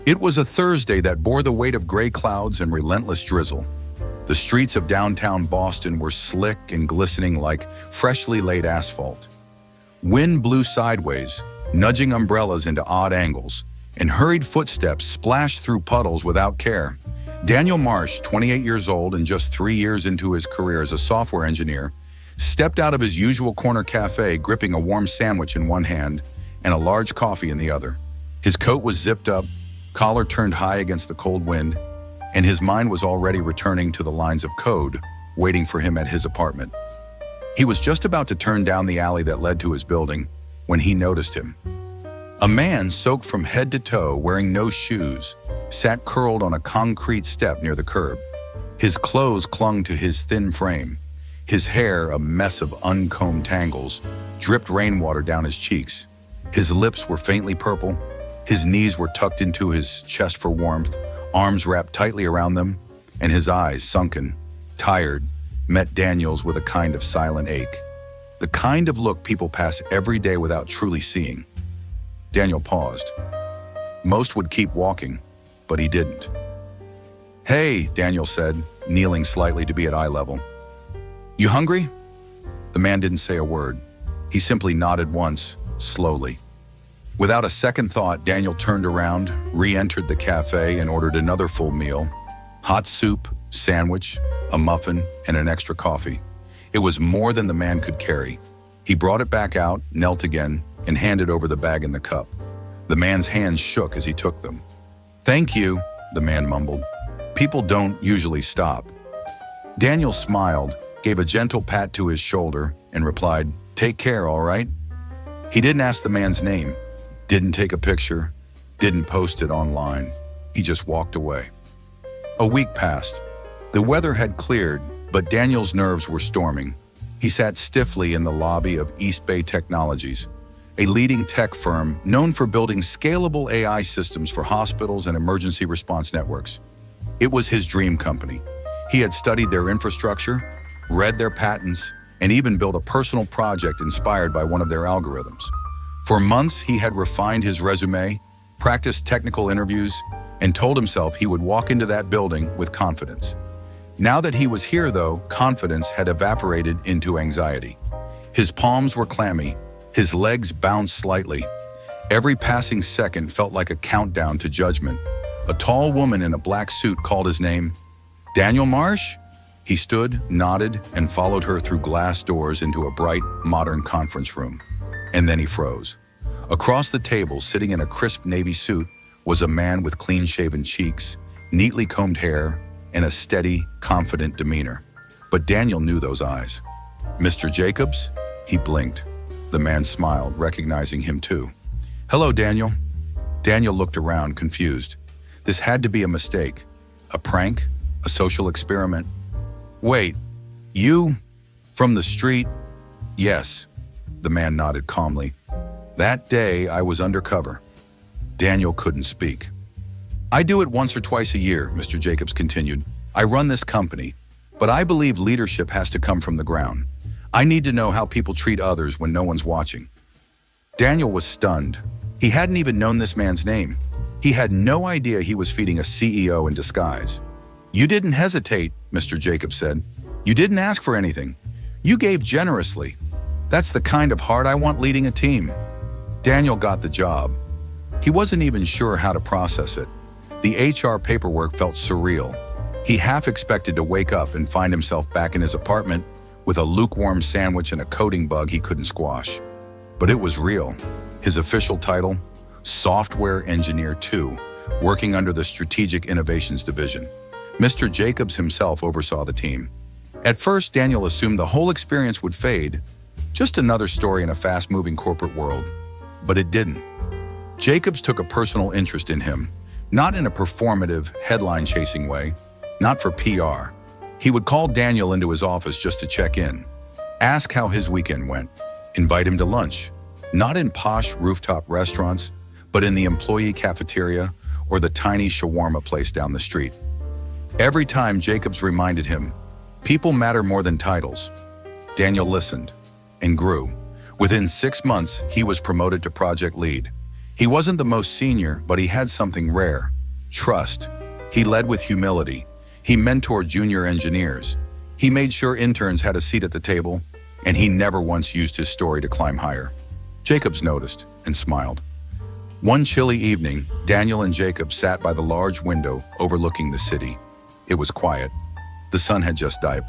It was a Thursday that bore the weight of gray clouds and relentless drizzle. The streets of downtown Boston were slick and glistening like freshly laid asphalt. Wind blew sideways, nudging umbrellas into odd angles, and hurried footsteps splashed through puddles without care. Daniel Marsh, 28 years old and just 3 years into his career as a software engineer, stepped out of his usual corner cafe gripping a warm sandwich in one hand and a large coffee in the other. His coat was zipped up, collar turned high against the cold wind, and his mind was already returning to the lines of code waiting for him at his apartment. He was just about to turn down the alley that led to his building when he noticed him. A man soaked from head to toe, wearing no shoes, sat curled on a concrete step near the curb. His clothes clung to his thin frame. His hair, a mess of uncombed tangles, dripped rainwater down his cheeks. His lips were faintly purple. His knees were tucked into his chest for warmth, arms wrapped tightly around them, and his eyes, sunken, tired, met Daniel's with a kind of silent ache. The kind of look people pass every day without truly seeing. Daniel paused. Most would keep walking, but he didn't. "Hey," Daniel said, kneeling slightly to be at eye level. "You hungry?" The man didn't say a word. He simply nodded once, slowly. Without a second thought, Daniel turned around, re-entered the cafe, and ordered another full meal. Hot soup, sandwich, a muffin, and an extra coffee. It was more than the man could carry. He brought it back out, knelt again, and handed over the bag and the cup. The man's hands shook as he took them. "Thank you," the man mumbled. "People don't usually stop." Daniel smiled, gave a gentle pat to his shoulder, and replied, "Take care, all right?" He didn't ask the man's name, didn't take a picture, didn't post it online. He just walked away. A week passed. The weather had cleared, but Daniel's nerves were storming. He sat stiffly in the lobby of East Bay Technologies, a leading tech firm known for building scalable AI systems for hospitals and emergency response networks. It was his dream company. He had studied their infrastructure, read their patents, and even built a personal project inspired by one of their algorithms. For months, he had refined his resume, practiced technical interviews, and told himself he would walk into that building with confidence. Now that he was here, though, confidence had evaporated into anxiety. His palms were clammy, his legs bounced slightly. Every passing second felt like a countdown to judgment. A tall woman in a black suit called his name. "Daniel Marsh?" He stood, nodded, and followed her through glass doors into a bright, modern conference room. And then he froze. Across the table, sitting in a crisp navy suit, was a man with clean-shaven cheeks, neatly combed hair, and a steady, confident demeanor. But Daniel knew those eyes. "Mr. Jacobs?" He blinked. The man smiled, recognizing him too. "Hello, Daniel." Daniel looked around, confused. This had to be a mistake. A prank? A social experiment? "Wait, you? From the street?" "Yes," the man nodded calmly. "That day I was undercover." Daniel couldn't speak. "I do it once or twice a year," Mr. Jacobs continued. "I run this company, but I believe leadership has to come from the ground. I need to know how people treat others when no one's watching." Daniel was stunned. He hadn't even known this man's name. He had no idea he was feeding a CEO in disguise. "You didn't hesitate," Mr. Jacobs said. "You didn't ask for anything. You gave generously. That's the kind of heart I want leading a team." Daniel got the job. He wasn't even sure how to process it. The HR paperwork felt surreal. He half expected to wake up and find himself back in his apartment with a lukewarm sandwich and a coding bug he couldn't squash. But it was real. His official title, Software Engineer 2, working under the Strategic Innovations Division. Mr. Jacobs himself oversaw the team. At first, Daniel assumed the whole experience would fade, just another story in a fast-moving corporate world. But it didn't. Jacobs took a personal interest in him, not in a performative, headline-chasing way, not for PR. He would call Daniel into his office just to check in, ask how his weekend went, invite him to lunch, not in posh rooftop restaurants, but in the employee cafeteria or the tiny shawarma place down the street. Every time Jacobs reminded him, people matter more than titles. Daniel listened and grew. Within 6 months, he was promoted to project lead. He wasn't the most senior, but he had something rare: trust. He led with humility. He mentored junior engineers. He made sure interns had a seat at the table, and he never once used his story to climb higher. Jacobs noticed and smiled. One chilly evening, Daniel and Jacob sat by the large window overlooking the city. It was quiet. The sun had just died.